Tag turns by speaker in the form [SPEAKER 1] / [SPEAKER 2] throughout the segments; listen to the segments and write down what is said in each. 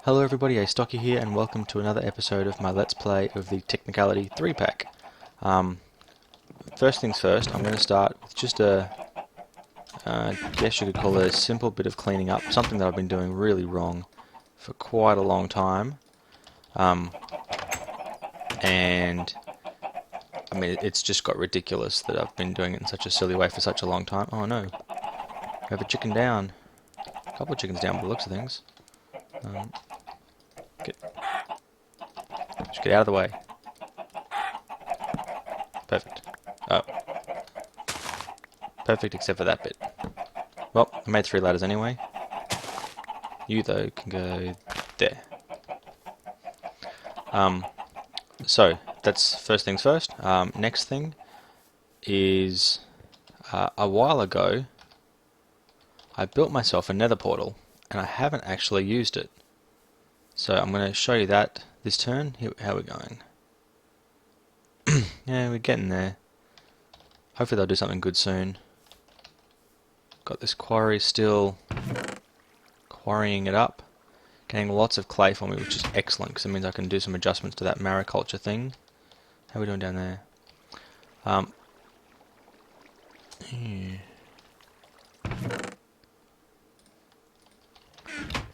[SPEAKER 1] Hello everybody, Astocky here, and welcome to another episode of my Let's Play of the Technicality 3-pack. First things first, I'm going to start with just I guess you could call it a simple bit of cleaning up, something that I've been doing really wrong for quite a long time. And, I mean, it's just got ridiculous that I've been doing it in such a silly way for such a long time. Oh no, we have a chicken down. A couple of chickens down by the looks of things. Just get out of the way. Perfect. Oh. Perfect except for that bit. Well, I made 3 ladders anyway. You, though, can go there. So, that's first things first. Next thing is, a while ago, I built myself a nether portal, and I haven't actually used it. So I'm going to show you that this turn. How we're going. Yeah, we're getting there. Hopefully they'll do something good soon. Got this quarry still quarrying it up. Getting lots of clay for me, which is excellent, because it means I can do some adjustments to that mariculture thing. How are we doing down there?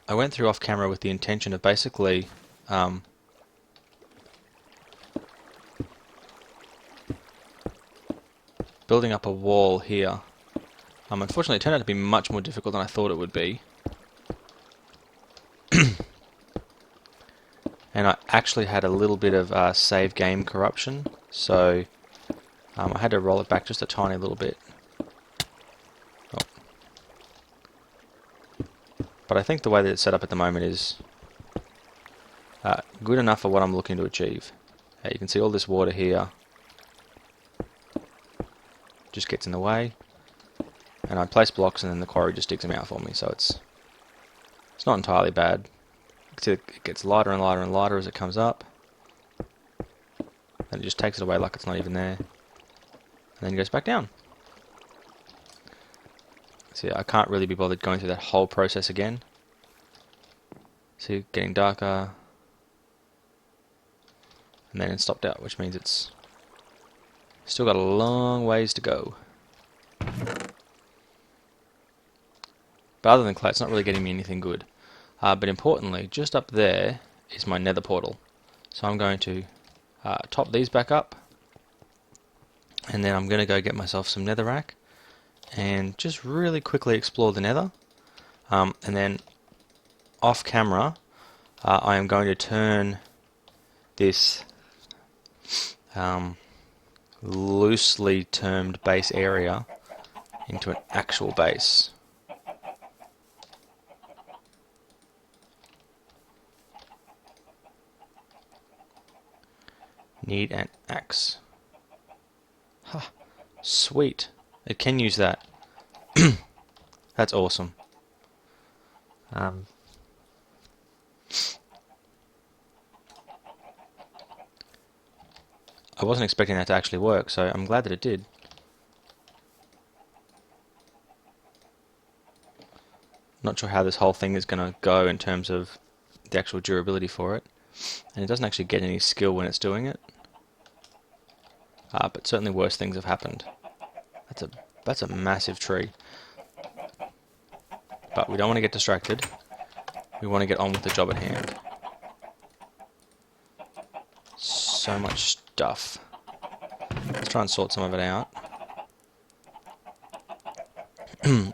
[SPEAKER 1] I went through off camera with the intention of basically building up a wall here. Unfortunately, it turned out to be much more difficult than I thought it would be. And I actually had a little bit of save game corruption, so I had to roll it back just a tiny little bit. Oh. But I think the way that it's set up at the moment is good enough for what I'm looking to achieve. You can see all this water here just gets in the way, and I place blocks and then the quarry just digs them out for me, so it's not entirely bad. It gets lighter and lighter and lighter as it comes up, and it just takes it away like it's not even there, and then it goes back down. See, I can't really be bothered going through that whole process again. See, getting darker, and then it stopped out, which means it's still got a long ways to go. But other than clay, it's not really getting me anything good. But importantly, just up there is my nether portal. So I'm going to top these back up, and then I'm going to go get myself some netherrack and just really quickly explore the nether. And then off camera, I am going to turn this loosely termed base area into an actual base. Need an axe. Ha, sweet. It can use that. That's awesome. I wasn't expecting that to actually work, so I'm glad that it did. Not sure how this whole thing is going to go in terms of the actual durability for it. And it doesn't actually get any skill when it's doing it. But certainly worse things have happened. That's a massive tree. But we don't want to get distracted. We want to get on with the job at hand. So much stuff. Let's try and sort some of it out.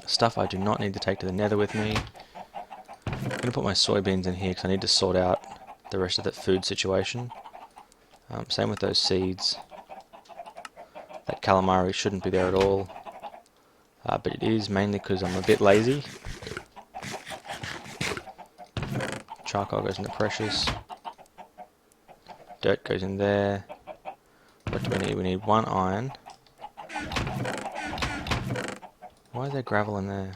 [SPEAKER 1] Stuff I do not need to take to the nether with me. I'm going to put my soybeans in here because I need to sort out the rest of that food situation. Same with those seeds. That calamari shouldn't be there at all. But it is mainly because I'm a bit lazy. Charcoal goes into precious. Dirt goes in there. What do we need? We need 1 iron. Why is there gravel in there?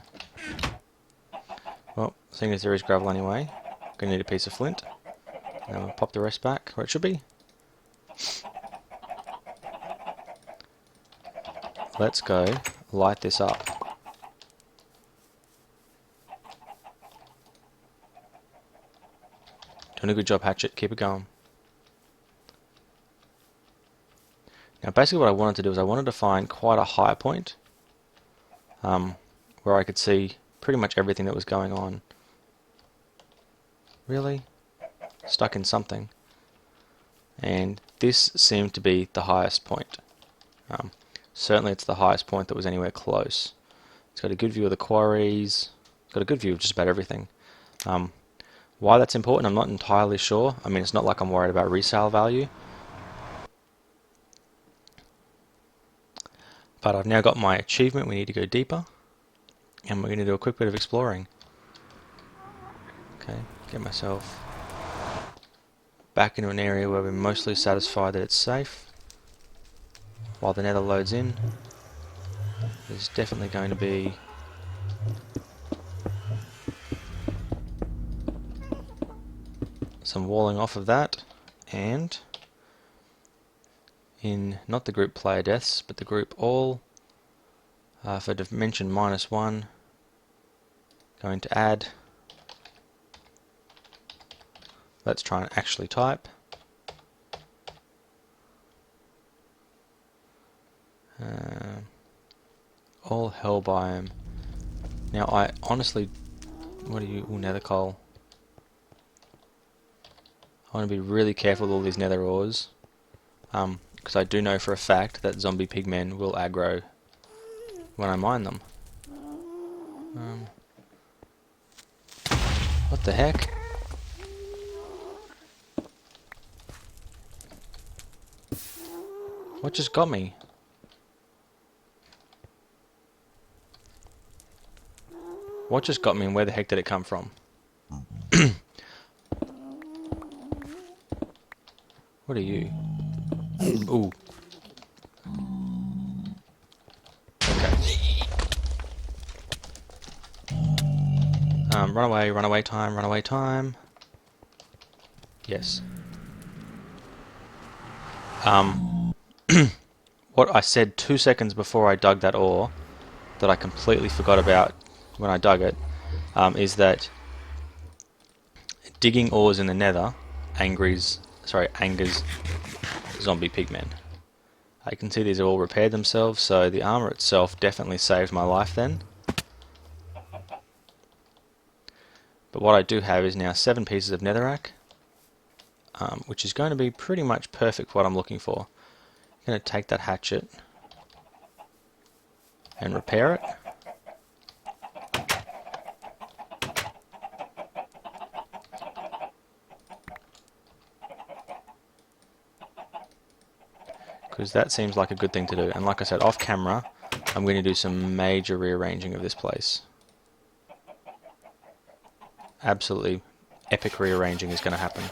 [SPEAKER 1] Well, seeing as there is gravel anyway, I'm going to need a piece of flint. And we'll pop the rest back where it should be. Let's go light this up. Doing a good job, Hatchet. Keep it going. Now basically what I wanted to do is I wanted to find quite a high point where I could see pretty much everything that was going on. Really? Stuck in something. And this seemed to be the highest point. Certainly it's the highest point that was anywhere close. It's got a good view of the quarries, it's got a good view of just about everything. Why that's important, I'm not entirely sure. I mean, it's not like I'm worried about resale value. But I've now got my achievement. We need to go deeper. And we're going to do a quick bit of exploring. Okay, get myself back into an area where we're mostly satisfied that it's safe. While the nether loads in, there's definitely going to be some walling off of that, and in not the group player deaths, but the group all, for dimension -1, going to add, let's try and actually type, all hell biome. Now I honestly, what are you, nether coal. I want to be really careful with all these nether ores, because I do know for a fact that zombie pigmen will aggro when I mine them. What the heck? What just got me? What just got me, and where the heck did it come from? What are you? Ooh. Okay. Run away time, run away time. Yes. What I said 2 seconds before I dug that ore, that I completely forgot about when I dug it, is that digging ores in the nether angers zombie pigmen. I can see these have all repaired themselves, so the armor itself definitely saved my life then. But what I do have is now 7 pieces of netherrack, which is going to be pretty much perfect for what I'm looking for. I'm going to take that hatchet and repair it. Because that seems like a good thing to do. And like I said, off camera, I'm going to do some major rearranging of this place. Absolutely epic rearranging is going to happen.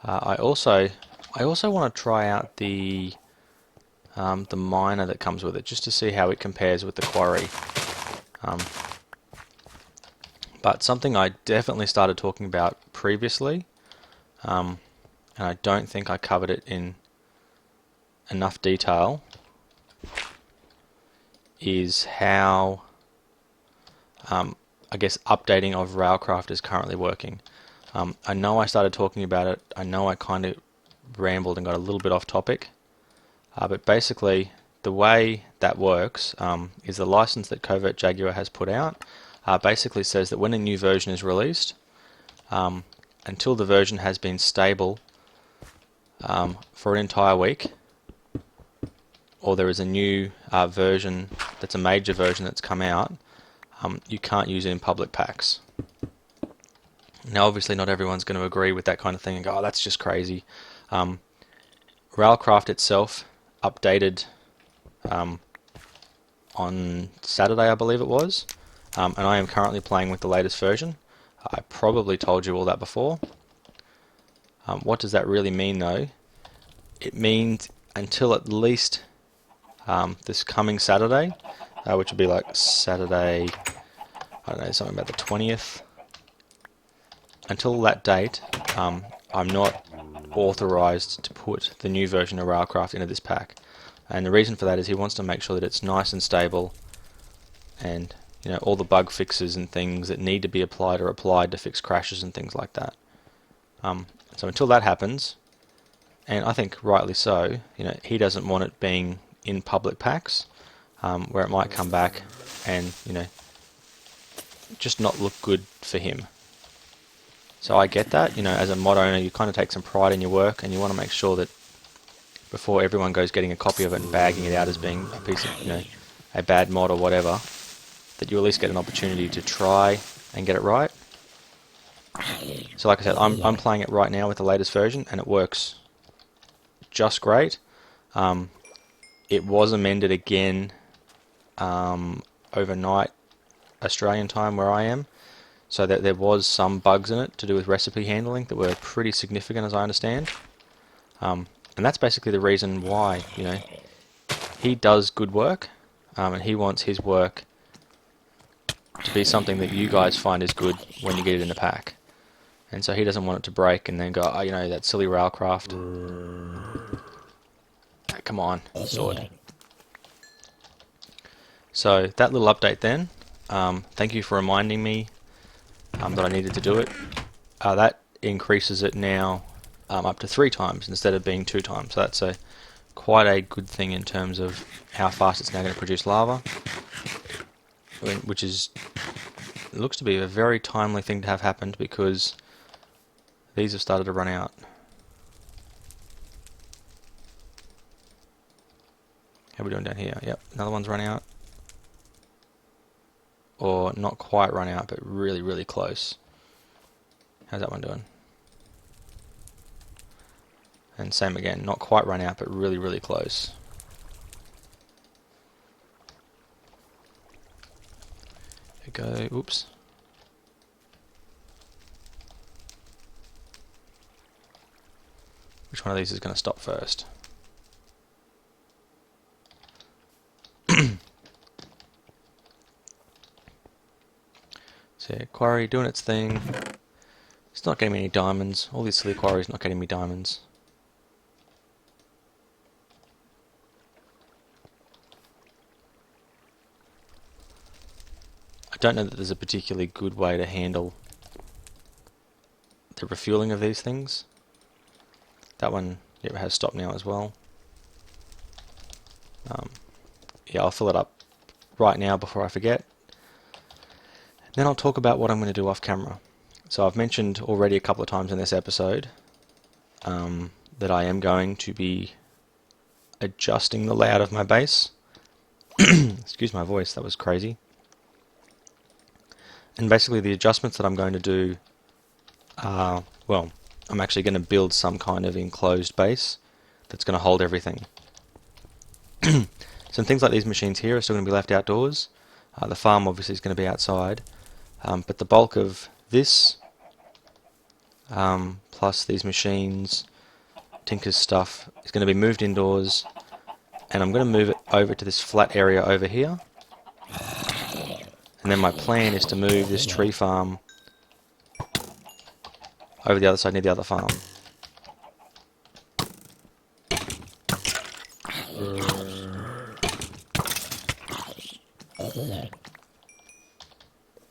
[SPEAKER 1] I also want to try out the miner that comes with it, just to see how it compares with the quarry. But something I definitely started talking about previously, and I don't think I covered it in enough detail, is how I guess updating of Railcraft is currently working. I know I started talking about it, I know I kind of rambled and got a little bit off topic, but basically the way that works is the license that Covert Jaguar has put out basically says that when a new version is released, until the version has been stable for an entire week, or there is a new version that's a major version that's come out, you can't use it in public packs. Now obviously not everyone's going to agree with that kind of thing and go, oh, that's just crazy. Railcraft itself updated on Saturday, I believe it was, and I am currently playing with the latest version. I probably told you all that before. What does that really mean though? It means until at least this coming Saturday, which would be like Saturday, I don't know, something about the 20th. Until that date, I'm not authorized to put the new version of Railcraft into this pack. And the reason for that is he wants to make sure that it's nice and stable and, you know, all the bug fixes and things that need to be applied are applied to fix crashes and things like that. So until that happens, and I think rightly so, you know, he doesn't want it being in public packs, where it might come back and, you know, just not look good for him. So I get that, you know, as a mod owner, you kind of take some pride in your work, and you want to make sure that before everyone goes getting a copy of it and bagging it out as being a piece of, you know, a bad mod or whatever, that you at least get an opportunity to try and get it right. So like I said, I'm playing it right now with the latest version, and it works just great. It was amended again overnight Australian time where I am, so that there was some bugs in it to do with recipe handling that were pretty significant, as I understand. And that's basically the reason why, you know, he does good work, and he wants his work to be something that you guys find is good when you get it in the pack. And so he doesn't want it to break and then go, oh, you know, that silly railcraft. Come on, sword. So that little update then, thank you for reminding me that I needed to do it. That increases it now up to 3 times instead of being 2 times. So that's quite a good thing in terms of how fast it's now going to produce lava, which is, it looks to be a very timely thing to have happened because these have started to run out. How are we doing down here? Yep, another one's run out. Or not quite run out, but really, really close. How's that one doing? And same again, not quite run out, but really, really close. There we go, oops. Which one of these is going to stop first? So quarry doing its thing. It's not getting me any diamonds. All these silly quarries not getting me diamonds. I don't know that there's a particularly good way to handle the refueling of these things. That one, yep, has stopped now as well. Yeah, I'll fill it up right now before I forget. Then I'll talk about what I'm going to do off camera. So I've mentioned already a couple of times in this episode that I am going to be adjusting the layout of my base. Excuse my voice, that was crazy. And basically the adjustments that I'm going to do are, well, I'm actually going to build some kind of enclosed base that's going to hold everything. Some things like these machines here are still going to be left outdoors. The farm obviously is going to be outside. But the bulk of this, plus these machines, Tinker's stuff, is going to be moved indoors. And I'm going to move it over to this flat area over here. And then my plan is to move this tree farm over the other side near the other farm.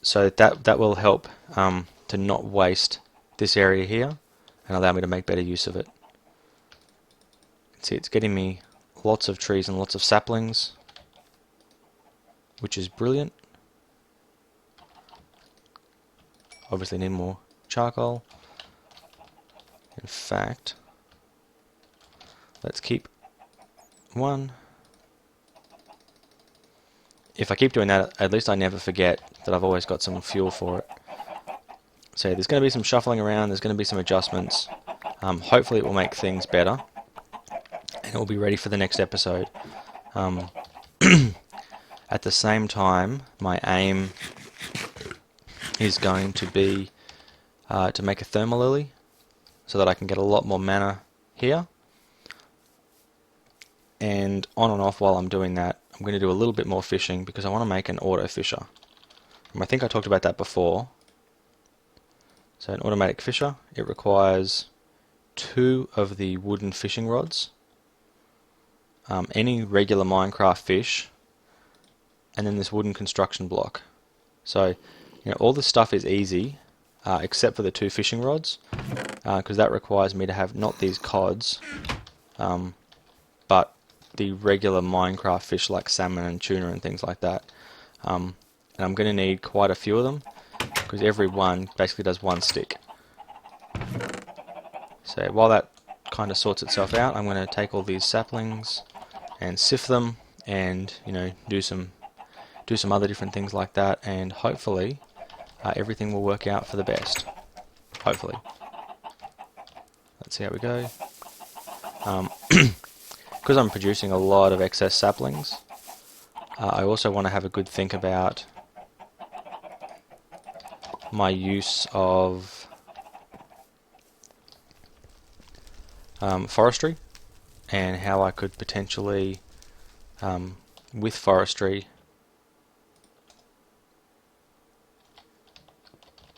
[SPEAKER 1] So that will help to not waste this area here and allow me to make better use of it. See, it's getting me lots of trees and lots of saplings, which is brilliant. Obviously need more charcoal. In fact, let's keep one. If I keep doing that, at least I never forget that I've always got some fuel for it. So there's going to be some shuffling around, there's going to be some adjustments. Hopefully it will make things better, and it will be ready for the next episode. At the same time, my aim is going to be to make a thermal lily, so that I can get a lot more mana here. And on and off while I'm doing that, I'm going to do a little bit more fishing because I want to make an auto fisher. And I think I talked about that before. So an automatic fisher, it requires 2 of the wooden fishing rods, any regular Minecraft fish, and then this wooden construction block. So, all this stuff is easy, except for the 2 fishing rods, because that requires me to have not these cods, but the regular Minecraft fish like salmon and tuna and things like that. And I'm going to need quite a few of them, because every one basically does 1 stick. So while that kind of sorts itself out, I'm going to take all these saplings and sift them, and do some other different things like that, and hopefully everything will work out for the best. Hopefully. Let's see how we go. Because I'm producing a lot of excess saplings, I also want to have a good think about my use of forestry, and how I could potentially, with forestry,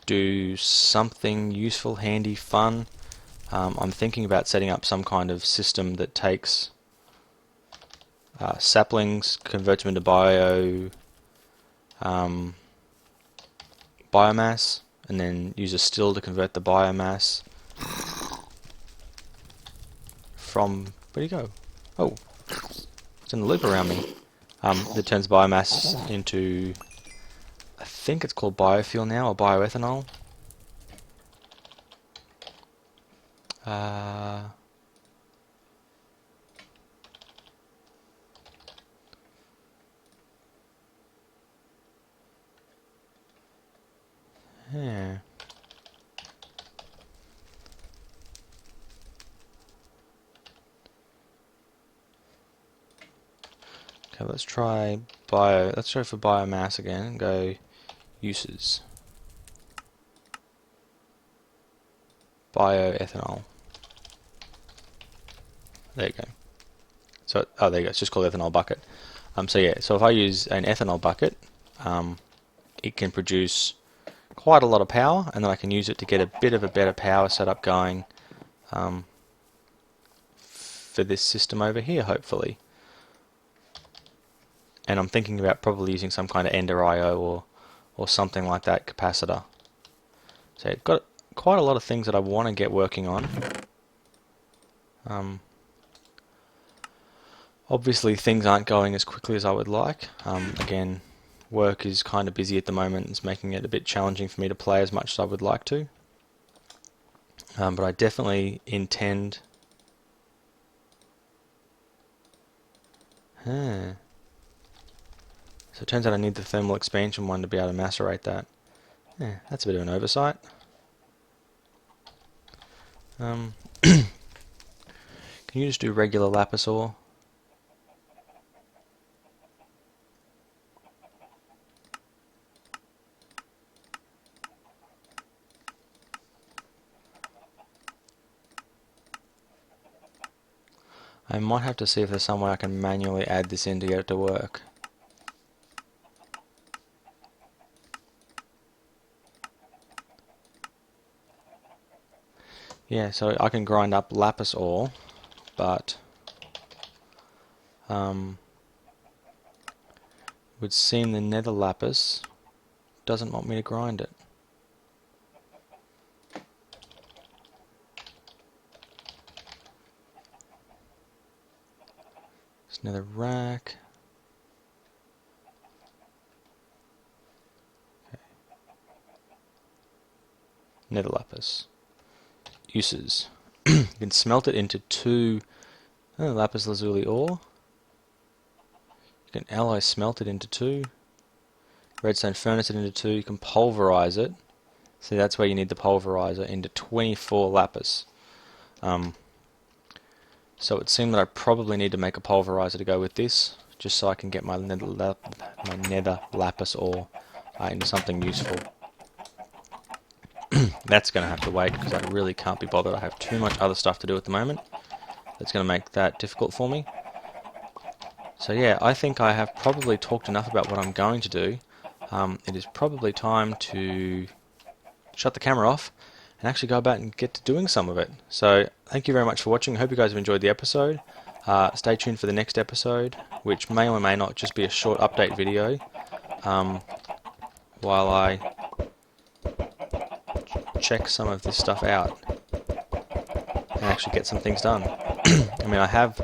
[SPEAKER 1] do something useful, handy, fun. I'm thinking about setting up some kind of system that takes saplings, converts them into biomass, and then use a still to convert the biomass from, where'd he go? Oh, it's in the loop around me. That turns biomass into, I think it's called biofuel now, or bioethanol. Yeah. Okay, let's try let's try for biomass again and go uses. Bioethanol. There you go. So, oh, there you go. It's just called ethanol bucket. So yeah, so if I use an ethanol bucket, it can produce quite a lot of power, and then I can use it to get a bit of a better power setup going for this system over here, hopefully. And I'm thinking about probably using some kind of Ender IO or something like that capacitor. So I've got quite a lot of things that I want to get working on. Obviously things aren't going as quickly as I would like. Again, work is kind of busy at the moment. It's making it a bit challenging for me to play as much as I would like to. But I definitely intend... So it turns out I need the thermal expansion one to be able to macerate that. Yeah, that's a bit of an oversight. Can you just do regular lapis ore? I might have to see if there's some way I can manually add this in to get it to work. Yeah, so I can grind up lapis ore, but would seem the nether lapis doesn't want me to grind it. It's nether rack. Okay. Nether lapis. Uses. You can smelt it into 2 lapis lazuli ore. You can alloy smelt it into 2. Redstone furnace it into 2. You can pulverize it. See, that's where you need the pulverizer, into 24 lapis. So it seemed that I probably need to make a pulverizer to go with this, just so I can get my nether lapis ore into something useful. That's going to have to wait, because I really can't be bothered. I have too much other stuff to do at the moment. That's going to make that difficult for me. So yeah, I think I have probably talked enough about what I'm going to do. It is probably time to shut the camera off and actually go about and get to doing some of it. So thank you very much for watching. I hope you guys have enjoyed the episode. Stay tuned for the next episode, which may or may not just be a short update video. while I check some of this stuff out and actually get some things done. I mean, I have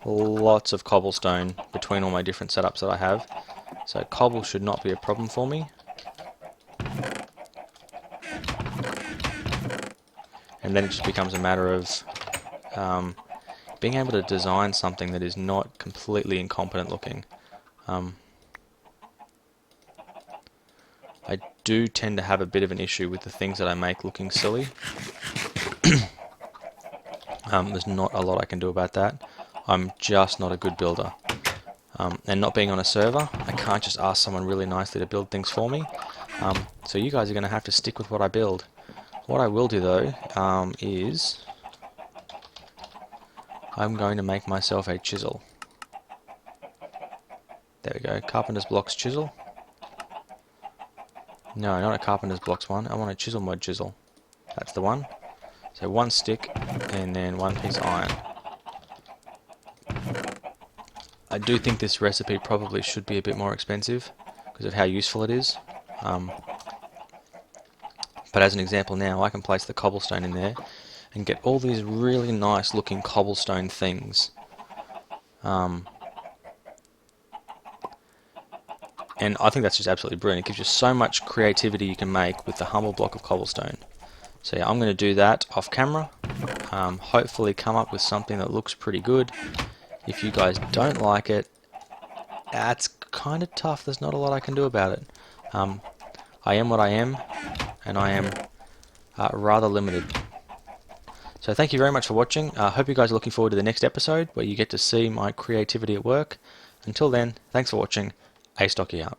[SPEAKER 1] lots of cobblestone between all my different setups that I have, so cobble should not be a problem for me. And then it just becomes a matter of being able to design something that is not completely incompetent looking. I do tend to have a bit of an issue with the things that I make looking silly. There's not a lot I can do about that. I'm just not a good builder. And not being on a server, I can't just ask someone really nicely to build things for me. So you guys are going to have to stick with what I build. What I will do though is I'm going to make myself a chisel. There we go, carpenter's blocks chisel. No, not a carpenter's blocks one, I want a chisel mod chisel. That's the one. So one stick and then one piece of iron. I do think this recipe probably should be a bit more expensive because of how useful it is. But as an example now, I can place the cobblestone in there and get all these really nice looking cobblestone things. And I think that's just absolutely brilliant. It gives you so much creativity you can make with the humble block of cobblestone. So yeah, I'm going to do that off camera. Hopefully come up with something that looks pretty good. If you guys don't like it, that's kind of tough. There's not a lot I can do about it. I am what I am, and I am rather limited. So thank you very much for watching. I hope you guys are looking forward to the next episode where you get to see my creativity at work. Until then, thanks for watching. Astocky out.